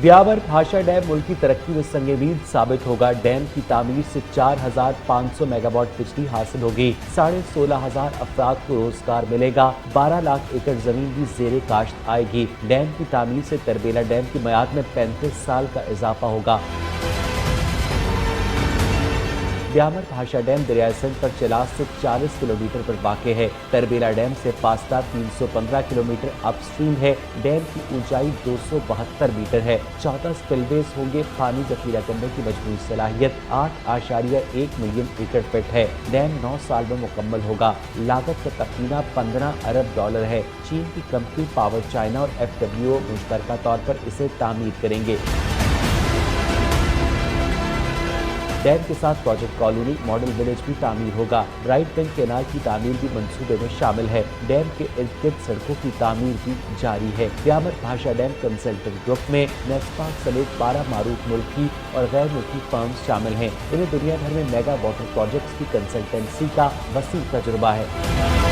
ब्यावर भाषा डैम मुल्क की तरक्की में संग-ए-मील साबित होगा। डैम की तामीर से 4,500 मेगावाट बिजली हासिल होगी। 16,500 अफराद को रोजगार मिलेगा। 12 लाख एकड़ जमीन भी जेरे काश्त आएगी। डैम की तामीर से तरबेला डैम की मियाद में 35 साल का इजाफा होगा। ब्यावर भाषा डैम दरियाए सिंध पर चिलास से 40 किलोमीटर पर वाक़ है। तरबेला डैम से फासला 315 किलोमीटर अपस्ट्रीम है। डैम की ऊंचाई 272 मीटर है। 14 स्पिलवेज होंगे। पानी जखीरा करने की मजमूई सलाहियत 8.1 मिलियन एकड़ फीट है। डैम 9 साल में मुकम्मल होगा। लागत का तखमीना $15 अरब है। चीन की कंपनी पावर चाइना और FWO मुश्तरका तौर पर इसे तामीर करेंगे। डैम के साथ प्रोजेक्ट कॉलोनी मॉडल विलेज भी तामीर होगा। राइट बैंक कैनाल की तामीर भी मंसूबे में शामिल है। डैम के इर्द गिर्द सड़कों की तामीर भी जारी है। ब्यावर भाषा डैम कंसल्टेंट ग्रुप में नेस्पाक समेत 12 मारूफ मुल्की और गैर मुल्की फर्म्स शामिल हैं। इन्हें दुनिया भर में मेगा वाटर प्रोजेक्ट्स की कंसल्टेंसी का वसी तजुर्बा है।